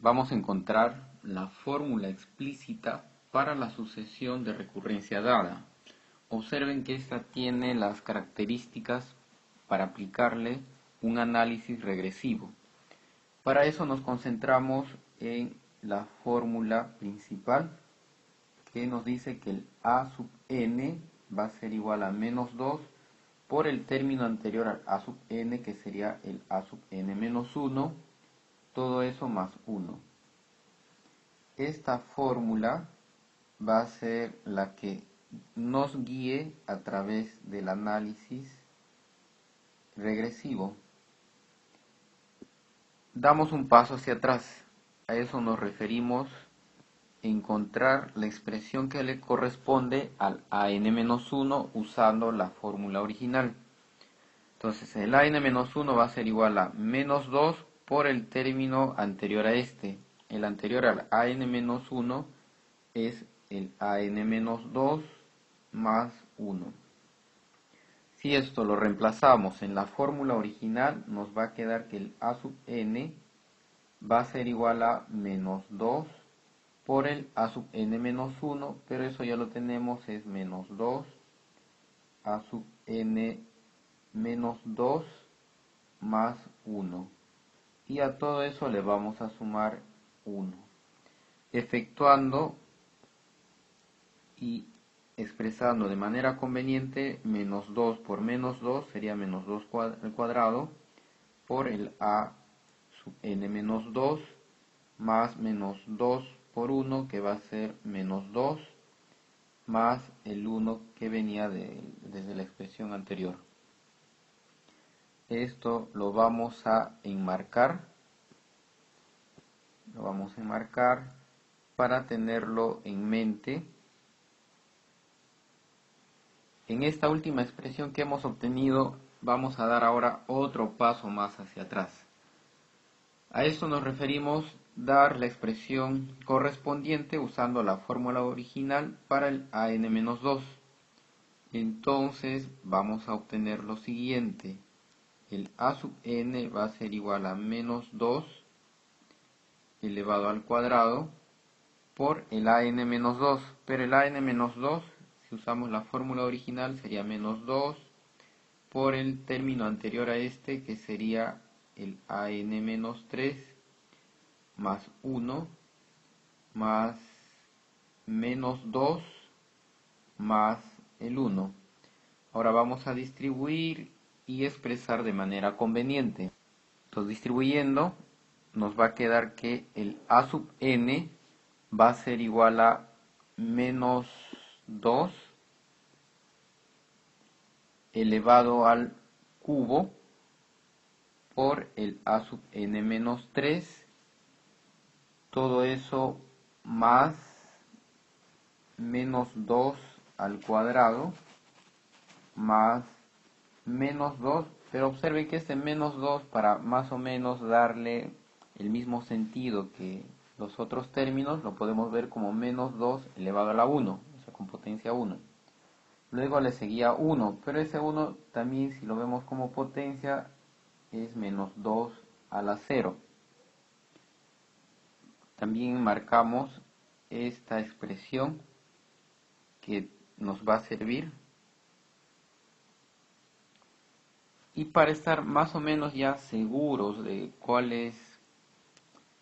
vamos a encontrar la fórmula explícita para la sucesión de recurrencia dada. Observen que esta tiene las características para aplicarle un análisis regresivo. Para eso nos concentramos en la fórmula principal, que nos dice que el a sub n va a ser igual a menos 2 por el término anterior al a sub n, que sería el a sub n menos 1, todo eso más 1. Esta fórmula va a ser la que nos guíe a través del análisis regresivo. Damos un paso hacia atrás. A eso nos referimos encontrar la expresión que le corresponde al an-1 usando la fórmula original. Entonces el an-1 va a ser igual a menos 2 por el término anterior a este. El anterior al an-1 es el an-2 más 1. Si esto lo reemplazamos en la fórmula original, nos va a quedar que el a sub n va a ser igual a menos 2 por el a sub n menos 1, pero eso ya lo tenemos, es menos 2 a sub n menos 2 más 1. Y a todo eso le vamos a sumar 1. Efectuando y expresando de manera conveniente, menos 2 por menos 2 sería menos 2 al cuadrado por el a sub n menos 2 más menos 2 por 1, que va a ser menos 2 más el 1 que venía desde la expresión anterior. Esto lo vamos a enmarcar. Para tenerlo en mente. En esta última expresión que hemos obtenido, vamos a dar ahora otro paso más hacia atrás. A esto nos referimos dar la expresión correspondiente usando la fórmula original para el an-2. Entonces vamos a obtener lo siguiente. El a sub n va a ser igual a menos 2 elevado al cuadrado por el an-2. Pero el an-2, si usamos la fórmula original, sería menos 2 por el término anterior a este, que sería el an-3 más 1 más menos 2 más el 1. Ahora vamos a distribuir y expresar de manera conveniente. Entonces, distribuyendo, nos va a quedar que el a sub n va a ser igual a menos 2 elevado al cubo por el a sub n menos 3, todo eso más menos 2 al cuadrado más menos 2, pero observen que este menos 2, para más o menos darle el mismo sentido que los otros términos, lo podemos ver como menos 2 elevado a la 1, o sea, con potencia 1. Luego le seguía 1, pero ese 1 también, si lo vemos como potencia, es menos 2 a la 0. También marcamos esta expresión que nos va a servir. Y para estar más o menos ya seguros de cuál es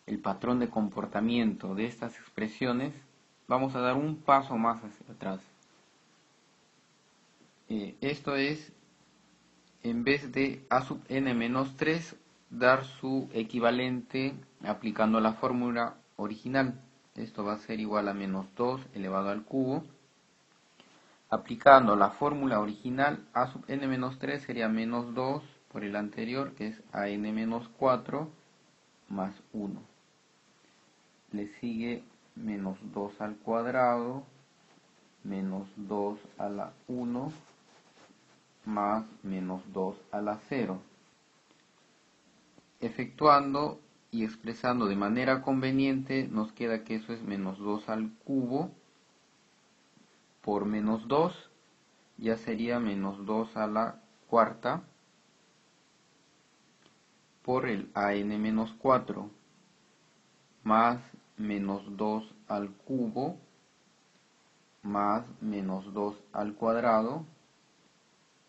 el patrón de comportamiento de estas expresiones, vamos a dar un paso más hacia atrás. Esto es, en vez de a sub n menos 3, dar su equivalente aplicando la fórmula original. Esto va a ser igual a menos 2 elevado al cubo. Aplicando la fórmula original, a sub n menos 3 sería menos 2 por el anterior, que es an menos 4 más 1. Le sigue menos 2 al cuadrado, menos 2 a la 1, más menos 2 a la 0. Efectuando y expresando de manera conveniente, nos queda que eso es menos 2 al cubo por menos 2, ya sería menos 2 a la cuarta por el an menos 4. más menos 2 al cubo más menos 2 al cuadrado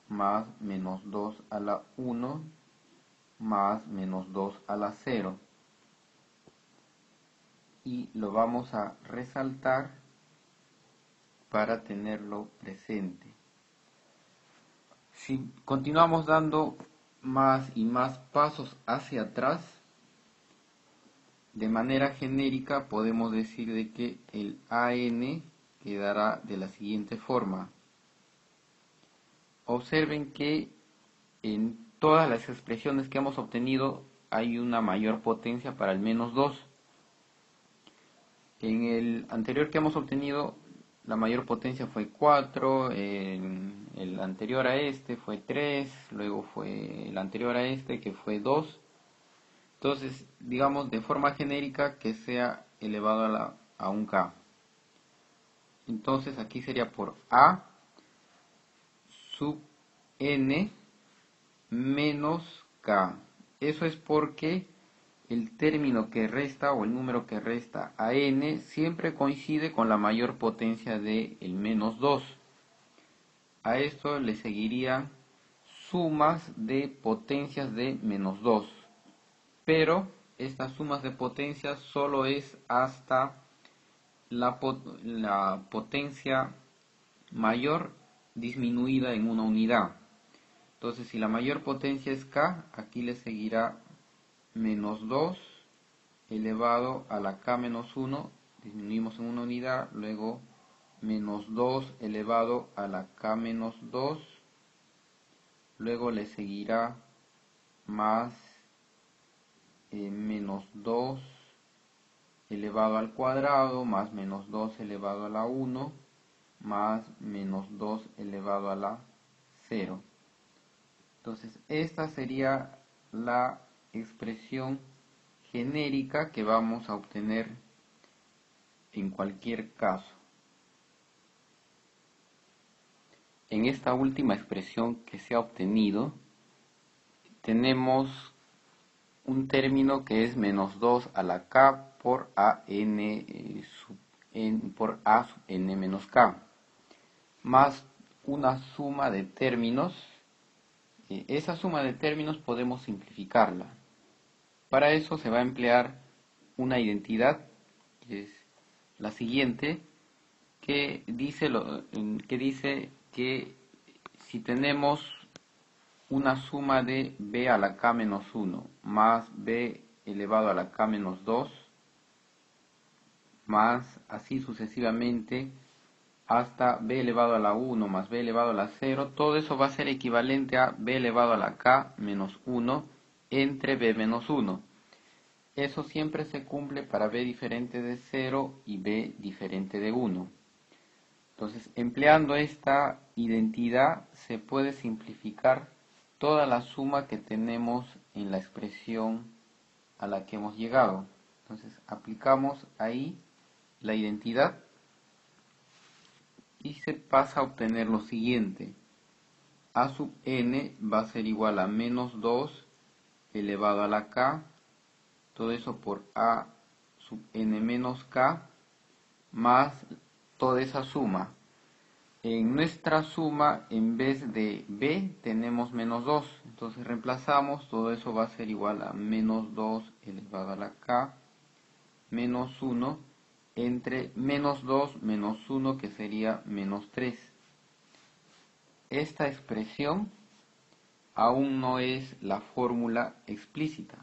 más menos 2 a la 1 más menos 2 a la 0. Y lo vamos a resaltar para tenerlo presente. Si continuamos dando más y más pasos hacia atrás, de manera genérica podemos decir de que el AN quedará de la siguiente forma. Observen que en todas las expresiones que hemos obtenido hay una mayor potencia para el menos 2. En el anterior que hemos obtenido, la mayor potencia fue 4, en el anterior a este fue 3, luego fue el anterior a este que fue 2. Entonces, digamos de forma genérica que sea elevado a un k. Entonces aquí sería por a sub n menos k. Eso es porque el término que resta o el número que resta a n siempre coincide con la mayor potencia de el menos 2. A esto le seguirían sumas de potencias de menos 2. Pero estas sumas de potencias solo es hasta la potencia mayor disminuida en una unidad. Entonces, si la mayor potencia es k, aquí le seguirá menos 2 elevado a la k menos 1, disminuimos en una unidad, luego menos 2 elevado a la k menos 2, luego le seguirá más menos 2 elevado al cuadrado, más menos 2 elevado a la 1, más menos 2 elevado a la 0. Entonces, esta sería la expresión genérica que vamos a obtener en cualquier caso. En esta última expresión que se ha obtenido, tenemos un término que es menos 2 a la k por por a sub n menos k, más una suma de términos. Esa suma de términos podemos simplificarla. Para eso se va a emplear una identidad, que es la siguiente, que dice que si tenemos una suma de b a la k menos 1 más b elevado a la k menos 2, más así sucesivamente hasta b elevado a la 1 más b elevado a la 0, todo eso va a ser equivalente a b elevado a la k menos 1 entre b menos 1. Eso siempre se cumple para b diferente de 0 y b diferente de 1. Entonces, empleando esta identidad se puede simplificar toda la suma que tenemos en la expresión a la que hemos llegado. Entonces, aplicamos ahí la identidad y se pasa a obtener lo siguiente. A sub n va a ser igual a menos 2 elevado a la k, todo eso por a sub n menos k, más toda esa suma. En nuestra suma, en vez de b, tenemos menos 2. Entonces reemplazamos, todo eso va a ser igual a menos 2 elevado a la k, menos 1, entre menos 2 menos 1, que sería menos 3. Esta expresión aún no es la fórmula explícita.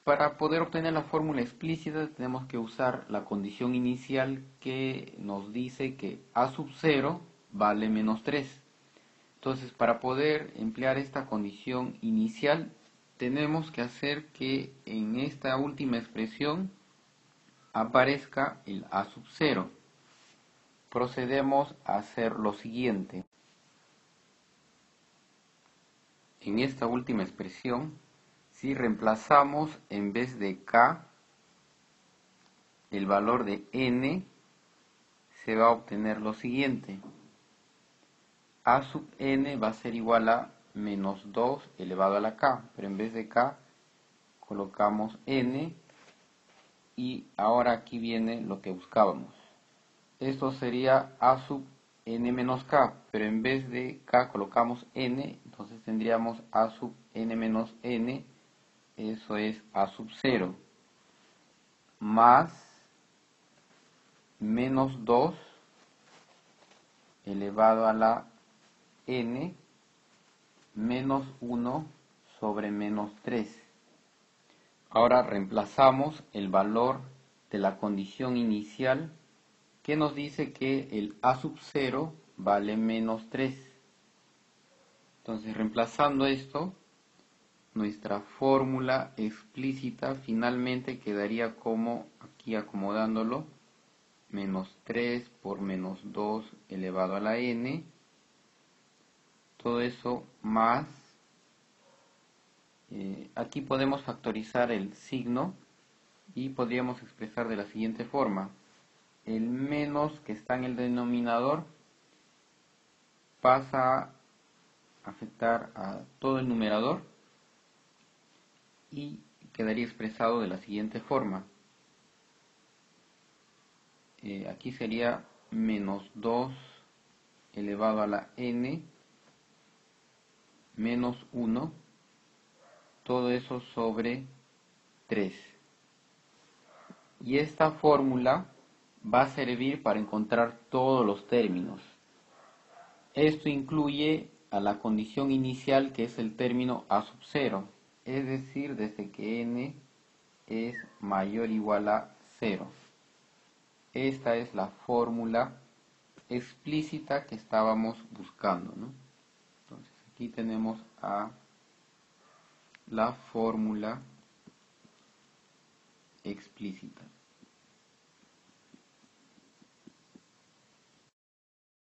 Para poder obtener la fórmula explícita tenemos que usar la condición inicial que nos dice que a sub 0 vale menos 3. Entonces, para poder emplear esta condición inicial, tenemos que hacer que en esta última expresión aparezca el a sub 0. Procedemos a hacer lo siguiente. En esta última expresión, si reemplazamos en vez de k el valor de n, se va a obtener lo siguiente. A sub n va a ser igual a menos 2 elevado a la k, pero en vez de k colocamos n y ahora aquí viene lo que buscábamos. Esto sería a sub n menos k, pero en vez de k colocamos n, entonces tendríamos a sub n menos n, eso es a sub 0, más menos 2 elevado a la n menos 1 sobre menos 3. Ahora reemplazamos el valor de la condición inicial que nos dice que el a sub 0 vale menos 3. Entonces, reemplazando esto, nuestra fórmula explícita finalmente quedaría como, aquí acomodándolo, menos 3 por menos 2 elevado a la n, todo eso más, aquí podemos factorizar el signo y podríamos expresar de la siguiente forma: el menos que está en el denominador pasa a afectar a todo el numerador y quedaría expresado de la siguiente forma. Aquí sería menos 2 elevado a la n menos 1, todo eso sobre 3. Y esta fórmula va a servir para encontrar todos los términos. Esto incluye a la condición inicial, que es el término a sub 0, es decir, desde que n es mayor o igual a 0. Esta es la fórmula explícita que estábamos buscando, ¿no? Entonces aquí tenemos a la fórmula explícita.